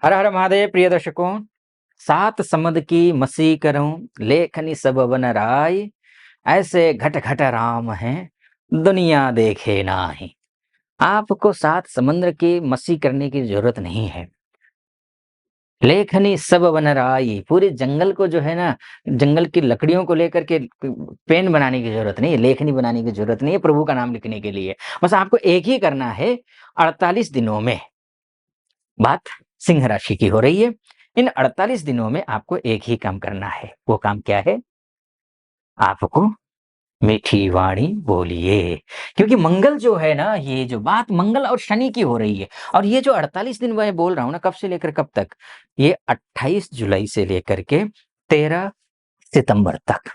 हर हर महादेव प्रिय दर्शकों, सात समुद्र की मसी करूं लेखनी सब वन राय, ऐसे घट घट राम हैं दुनिया देखे नाही। आपको सात समुद्र की मसी करने की जरूरत नहीं है। लेखनी सब वन राई, पूरे जंगल को जो है ना, जंगल की लकड़ियों को लेकर के पेन बनाने की जरूरत नहीं है, लेखनी बनाने की जरूरत नहीं है प्रभु का नाम लिखने के लिए। बस आपको एक ही करना है। 48 दिनों में, बात सिंह राशि की हो रही है, इन 48 दिनों में आपको एक ही काम करना है। वो काम क्या है? आपको मीठी वाणी बोलिए। क्योंकि मंगल जो है ना, ये जो बात मंगल और शनि की हो रही है, और ये जो 48 दिन मैं बोल रहा हूं ना, कब से लेकर कब तक? ये 28 जुलाई से लेकर के 13 सितंबर तक,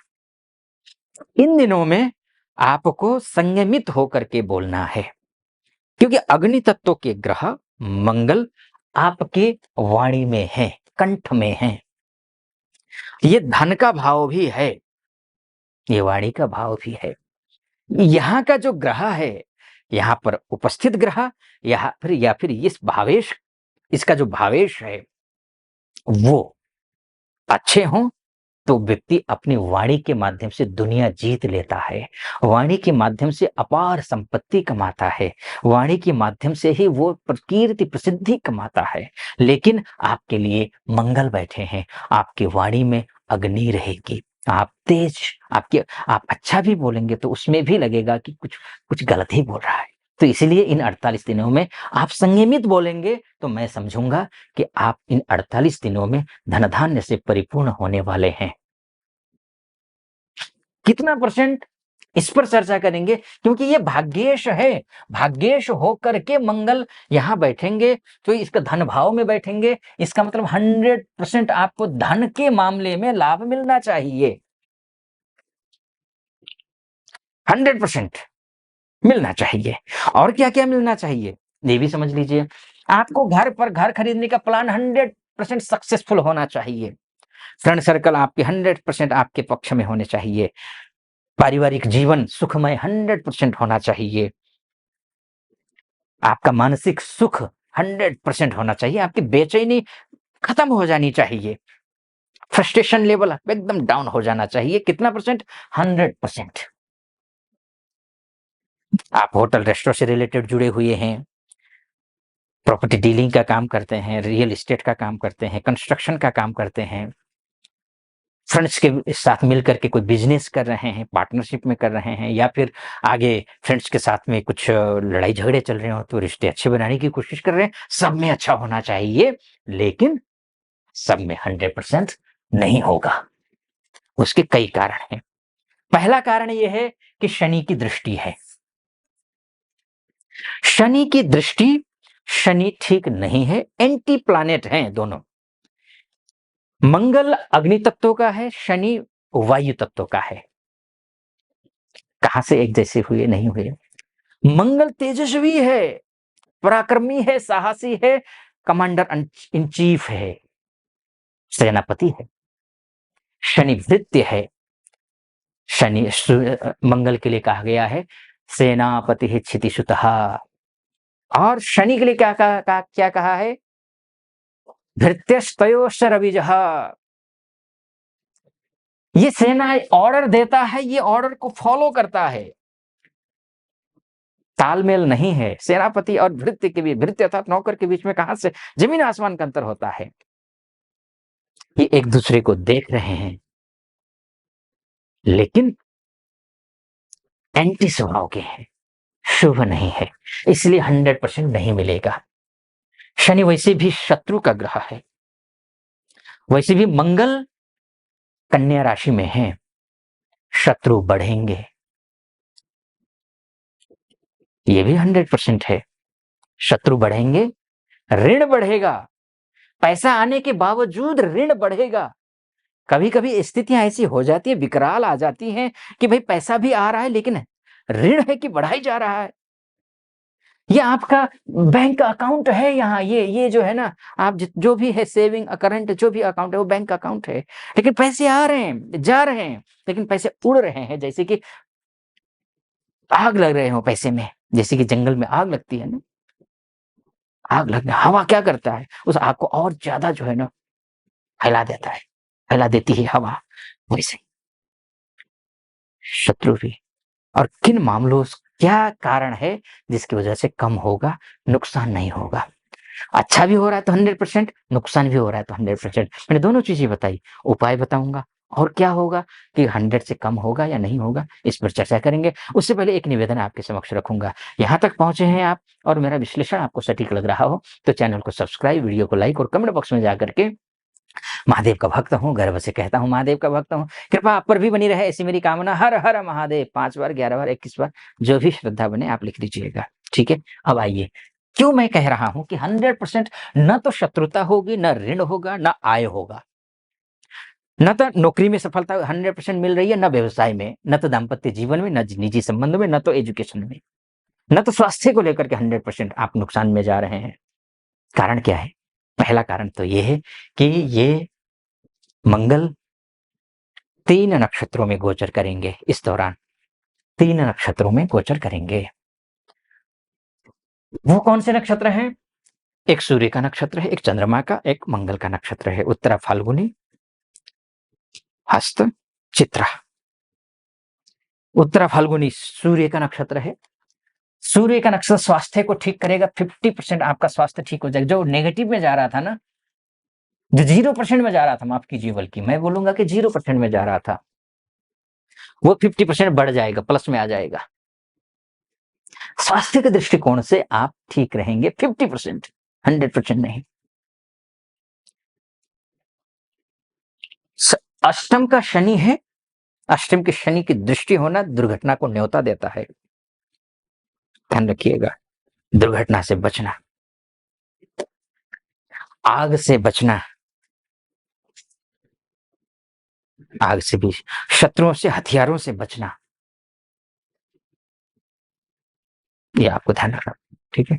इन दिनों में आपको संयमित होकर के बोलना है। क्योंकि अग्नि तत्व के ग्रह मंगल आपके वाणी में है, कंठ में है। ये धन का भाव भी है, ये वाणी का भाव भी है। यहाँ का जो ग्रह है, यहाँ पर उपस्थित ग्रह, या फिर इस भावेश, इसका जो भावेश है वो अच्छे हों, तो व्यक्ति अपनी वाणी के माध्यम से दुनिया जीत लेता है। वाणी के माध्यम से अपार संपत्ति कमाता है। वाणी के माध्यम से ही वो कीर्ति प्रसिद्धि कमाता है। लेकिन आपके लिए मंगल बैठे हैं, आपकी वाणी में अग्नि रहेगी। आप तेज, आप अच्छा भी बोलेंगे तो उसमें भी लगेगा कि कुछ कुछ गलत ही बोल रहा है। तो इसलिए इन 48 दिनों में आप संयमित बोलेंगे तो मैं समझूंगा कि आप इन 48 दिनों में धन धान्य से परिपूर्ण होने वाले हैं। कितना परसेंट, इस पर चर्चा करेंगे, क्योंकि ये भाग्येश है। भाग्येश होकर के मंगल यहां बैठेंगे तो इसका धन भाव में बैठेंगे, इसका मतलब 100% आपको धन के मामले में लाभ मिलना चाहिए। 100% मिलना चाहिए। और क्या क्या मिलना चाहिए ये भी समझ लीजिए। आपको घर पर घर खरीदने का प्लान 100% सक्सेसफुल होना चाहिए। फ्रेंड सर्कल आपके 100% आपके पक्ष में होने चाहिए। पारिवारिक जीवन सुखमय 100% होना चाहिए। आपका मानसिक सुख 100% होना चाहिए। आपकी बेचैनी खत्म हो जानी चाहिए। फ्रस्ट्रेशन लेवल एकदम डाउन हो जाना चाहिए। कितना परसेंट? 100%। आप होटल रेस्टोरेंट से रिलेटेड जुड़े हुए हैं, प्रॉपर्टी डीलिंग का काम करते हैं, रियल एस्टेट का काम करते हैं, कंस्ट्रक्शन का काम करते हैं, फ्रेंड्स के साथ मिलकर के कोई बिजनेस कर रहे हैं, पार्टनरशिप में कर रहे हैं, या फिर आगे फ्रेंड्स के साथ में कुछ लड़ाई झगड़े चल रहे हो तो रिश्ते अच्छे बनाने की कोशिश कर रहे हैं। सब में अच्छा होना चाहिए, लेकिन सब में 100% नहीं होगा। उसके कई कारण हैं। पहला कारण यह है कि शनि की दृष्टि है। शनि की दृष्टि, शनि ठीक नहीं है, एंटी प्लैनेट हैं दोनों। मंगल अग्नि तत्व का है, शनि वायु तत्व का है। कहां से एक जैसे हुए? नहीं हुए। मंगल तेजस्वी है, पराक्रमी है, साहसी है, कमांडर इन चीफ है, सेनापति है। शनि भृत्य है। मंगल के लिए कहा गया है सेनापति है क्षितिसुतः। और शनि के लिए क्या कहा है? भृत्यस्तयोश्च रविजः। ये सेना ऑर्डर देता है, ये ऑर्डर को फॉलो करता है। तालमेल नहीं है सेनापति और भृत्य के बीच, भृत्य अर्थात नौकर के बीच में कहां से जमीन आसमान का अंतर होता है। ये एक दूसरे को देख रहे हैं, लेकिन एंटी स्वभाव के हैं, शुभ नहीं है, इसलिए 100% नहीं मिलेगा। शनि वैसे भी शत्रु का ग्रह है। वैसे भी मंगल कन्या राशि में है, शत्रु बढ़ेंगे, ये भी 100% है। शत्रु बढ़ेंगे, ऋण बढ़ेगा, पैसा आने के बावजूद ऋण बढ़ेगा। कभी कभी स्थितियां ऐसी हो जाती है, विकराल आ जाती हैं कि भाई पैसा भी आ रहा है लेकिन ऋण है कि बढ़ाई जा रहा है। ये आपका बैंक अकाउंट है, यहाँ ये जो है ना, आप जो भी है सेविंग करंट जो भी अकाउंट है वो बैंक अकाउंट है, लेकिन पैसे आ रहे हैं जा रहे हैं, लेकिन पैसे उड़ रहे हैं, जैसे कि आग लग रहे हो पैसे में, जैसे कि जंगल में आग लगती है ना, आग लगना, हवा क्या करता है, उस आग को और ज़्यादा जो है ना फैला देता है, फैला देती है हवा। वैसे ही शत्रु भी। और किन मामलों स क्या कारण है जिसकी वजह से कम होगा, नुकसान नहीं होगा? अच्छा भी हो रहा है तो 100%, नुकसान भी हो रहा है तो 100%। मैंने दोनों चीज़ें बताई, उपाय बताऊँगा और क्या होगा कि 100 से कम होगा या नहीं होगा, इस पर चर्चा करेंगे। उससे पहले एक निवेदन आपके समक्ष रखूँगा। यहाँ तक पहुँचे हैं आप और मेरा विश्लेषण आपको सटीक लग रहा हो, तो चैनल को सब्सक्राइब, वीडियो को लाइक और कमेंट बॉक्स में जाकर के महादेव का भक्त हूँ, गर्व से कहता हूँ महादेव का भक्त हूँ। कृपा आप पर भी बनी रहे ऐसी मेरी कामना। हर हर महादेव 5 बार, 11 बार, 21 बार जो भी श्रद्धा बने आप लिख दीजिएगा। ठीक है? अब आइए, क्यों मैं कह रहा हूँ कि 100% न तो शत्रुता होगी, न ऋण होगा, न आय होगा। न तो नौकरी में सफलता 100% मिल रही है, न व्यवसाय में, न तो दाम्पत्य जीवन में, न निजी संबंध में, न तो एजुकेशन में, न तो स्वास्थ्य को लेकर के 100% आप नुकसान में जा रहे हैं। कारण क्या है? पहला कारण तो ये है कि ये मंगल 3 नक्षत्रों में गोचर करेंगे इस दौरान, 3 नक्षत्रों में गोचर करेंगे। वो कौन से नक्षत्र हैं? एक सूर्य का नक्षत्र है, एक चंद्रमा का, एक मंगल का नक्षत्र है। उत्तरा फाल्गुनी, हस्त, चित्रा। उत्तरा फाल्गुनी सूर्य का नक्षत्र है। सूर्य का नक्षत्र स्वास्थ्य को ठीक करेगा, 50% आपका स्वास्थ्य ठीक हो जाएगा। जो नेगेटिव में जा रहा था ना, जो 0% में जा रहा था, माफ कीजिए, बल्कि मैं बोलूंगा कि 0% में जा रहा था, वो 50% बढ़ जाएगा, प्लस में आ जाएगा। स्वास्थ्य के दृष्टिकोण से आप ठीक रहेंगे 50%, 100% नहीं। अष्टम का शनि है, अष्टम के शनि की दृष्टि होना दुर्घटना को न्योता देता है, ध्यान रखिएगा। दुर्घटना से बचना, आग से बचना, आग से भी, शत्रुओं से, हथियारों से बचना, ये आपको ध्यान रखना। ठीक है?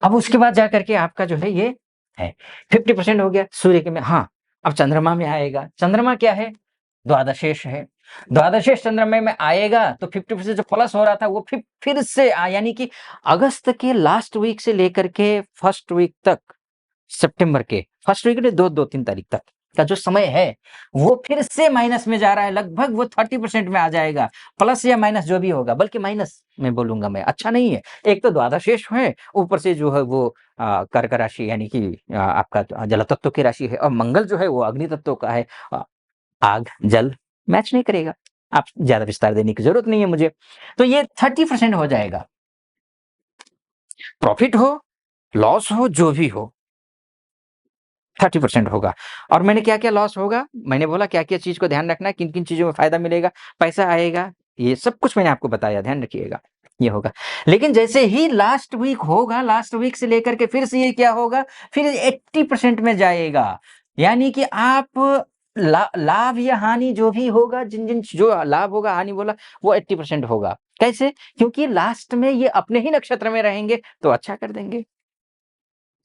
अब उसके बाद जाकर के आपका जो है ये है 50% हो गया सूर्य के में। हाँ, अब चंद्रमा में आएगा। चंद्रमा क्या है? द्वादशेष है। द्वादशेष चंद्रमा में आएगा तो 50% जो प्लस हो रहा था वो फिर से यानी कि अगस्त के लास्ट वीक से लेकर के फर्स्ट वीक तक, सितंबर के फर्स्ट वीक ने 2-3 तारीख तक का जो समय है वो फिर से माइनस में जा रहा है। लगभग वो 30% में आ जाएगा, प्लस या माइनस जो भी होगा, बल्कि माइनस में बोलूंगा मैं। अच्छा नहीं है। एक तो द्वादशेष है, ऊपर से जो है वो कर्क राशि यानी कि आपका जल तत्व की राशि है, और मंगल जो है वो अग्नि तत्व का है। आग जल मैच नहीं करेगा। आप ज्यादा विस्तार देने की जरूरत नहीं है मुझे। तो ये 30% हो जाएगा। प्रॉफिट हो, लॉस हो, जो भी हो, 30% होगा। और मैंने क्या-क्या लॉस होगा, मैंने बोला क्या-क्या चीज़ को ध्यान रखना है, किन-किन चीज़ों में फ़ायदा मिलेगा, पैसा आएगा, ये सब कुछ मैंने आपको बताया, ध्यान रखिएगा, ये होगा। लेकिन जैसे ही लास्ट वीक होगा, लास्ट वीक से लेकर के फिर से ये क्या होगा, फिर 80% में जाएगा। यानी कि आप लाभ या हानि जो भी होगा, जिन-जिन जो लाभ होगा, हानि बोला, वो 80% होगा। कैसे? क्योंकि लास्ट में ये अपने ही नक्षत्र में रहेंगे, तो अच्छा कर देंगे।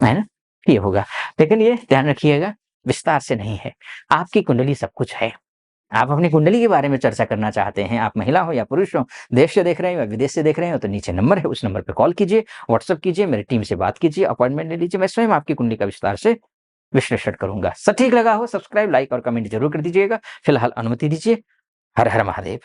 है ना? ये होगा। लेकिन ये ध्यान रखिएगा, विस्तार से नहीं है। आपकी कुंडली सब कुछ है। आप अपनी कुंडली के बारे में चर्चा करना चाहते हैं, आप महिला हो या पुरुष हो, देश से देख रहे हो या विदेश से देख रहे हो, तो नीचे नंबर है, उस नंबर पे कॉल कीजिए, व्हाट्सएप कीजिए, मेरी टीम से बात कीजिए, अपॉइंटमेंट ले लीजिए, मैं स्वयं आपकी कुंडली का विस्तार से विश्लेषण करूँगा। सटीक लगा हो, सब्सक्राइब, लाइक और कमेंट ज़रूर कर दीजिएगा। फिलहाल अनुमति दीजिए। हर हर महादेव।